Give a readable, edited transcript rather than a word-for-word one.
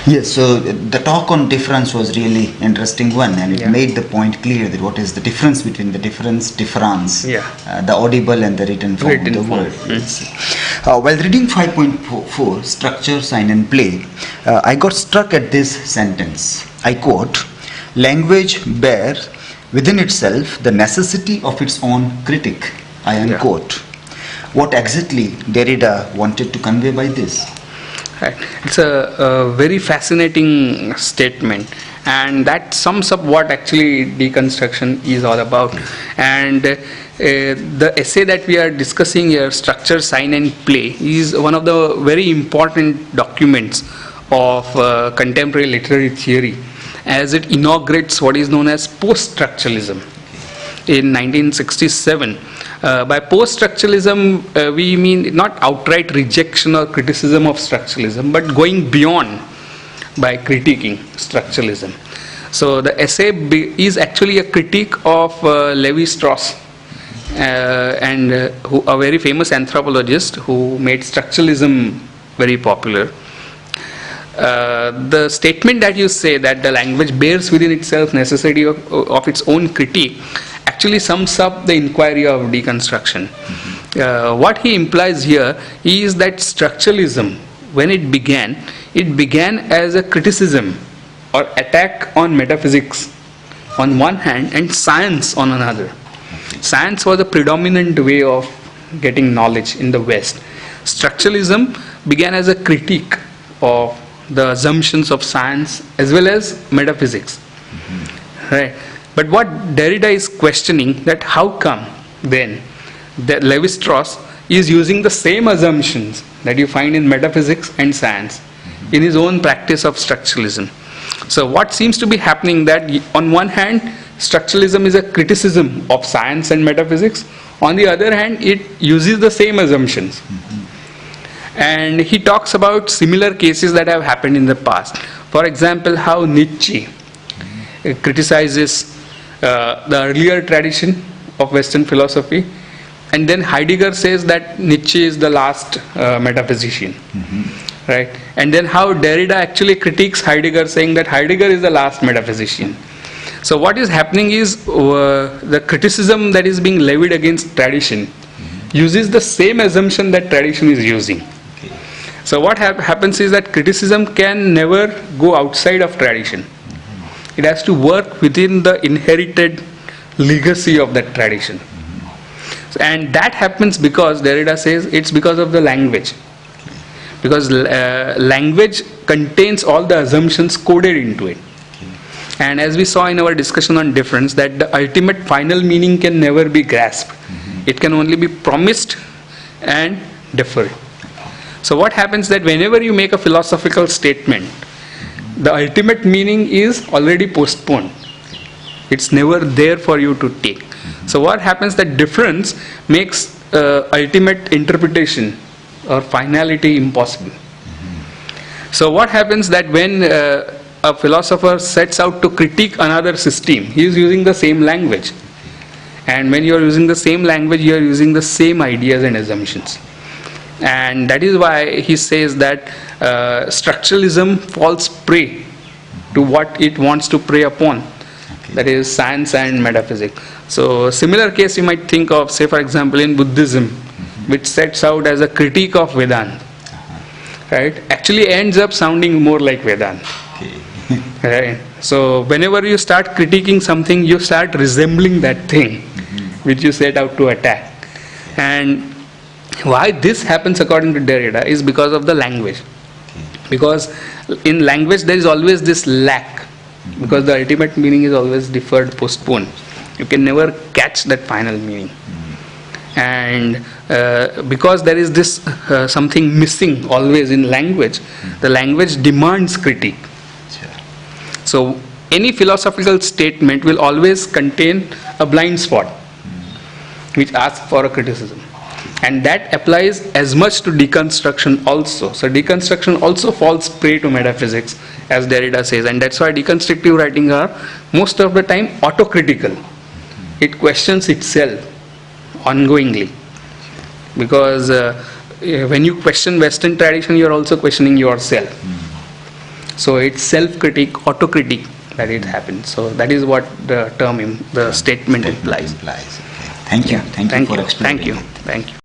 Yes, so the talk on difference was really interesting one, and it Yeah. made the point clear that what is the difference between the difference, Yeah. the audible and the written form of Written the form. word. Yes. While reading 5.4, structure, sign and play, I got struck at this sentence. I quote, language bears within itself the necessity of its own critic. I unquote. What exactly Derrida wanted to convey by this? Right. It's a very fascinating statement, and that sums up what actually deconstruction is all about. And the essay that we are discussing here, Structure, Sign and Play, is one of the very important documents of contemporary literary theory, as it inaugurates what is known as post-structuralism in 1967. By post-structuralism, we mean not outright rejection or criticism of structuralism, but going beyond by critiquing structuralism. So the essay is actually a critique of Levi-Strauss, a very famous anthropologist who made structuralism very popular. The statement that you say that the language bears within itself necessity of its own critique actually sums up the inquiry of deconstruction. What he implies here is that structuralism, when it began as a criticism or attack on metaphysics on one hand and science on another. Science was a predominant way of getting knowledge in the West. Structuralism began as a critique of the assumptions of science as well as metaphysics. Right? But what Derrida is questioning, that how come then that Levi-Strauss is using the same assumptions that you find in metaphysics and science in his own practice of structuralism. So what seems to be happening, that on one hand structuralism is a criticism of science and metaphysics, on the other hand it uses the same assumptions. And he talks about similar cases that have happened in the past. For example, how Nietzsche criticizes the earlier tradition of Western philosophy, and then Heidegger says that Nietzsche is the last metaphysician. Right? And then how Derrida actually critiques Heidegger, saying that Heidegger is the last metaphysician. So what is happening is the criticism that is being levied against tradition uses the same assumption that tradition is using. So what happens is that criticism can never go outside of tradition. It has to work within the inherited legacy of that tradition. And that happens because Derrida says it's because of the language. Because language contains all the assumptions coded into it. And as we saw in our discussion on difference, that the ultimate final meaning can never be grasped. It can only be promised and deferred. So what happens that whenever you make a philosophical statement, the ultimate meaning is already postponed. It's never there for you to take. So what happens, that difference makes ultimate interpretation or finality impossible. So what happens that when a philosopher sets out to critique another system, he is using the same language. And when you are using the same language, you are using the same ideas and assumptions. And that is why he says that structuralism falls prey to what it wants to prey upon. That is science and metaphysics. So similar case you might think of, say for example in Buddhism, which sets out as a critique of Vedanta. Right? Actually ends up sounding more like Vedanta. Right? So whenever you start critiquing something, you start resembling that thing which you set out to attack. And why this happens according to Derrida is because of the language. Because in language there is always this lack. Because the ultimate meaning is always deferred, postponed. You can never catch that final meaning. And because there is this something missing always in language, the language demands critique. So any philosophical statement will always contain a blind spot which asks for a criticism. And that applies as much to deconstruction also. So deconstruction also falls prey to metaphysics, as Derrida says, and that's why deconstructive writing are most of the time autocritical. It questions itself ongoingly. Because when you question Western tradition, you are also questioning yourself. So it's self-critique, autocritique that it happens. So that is what the term, the statement implies. Okay. Thank you. Thank you for explaining. Thank you. Thank you.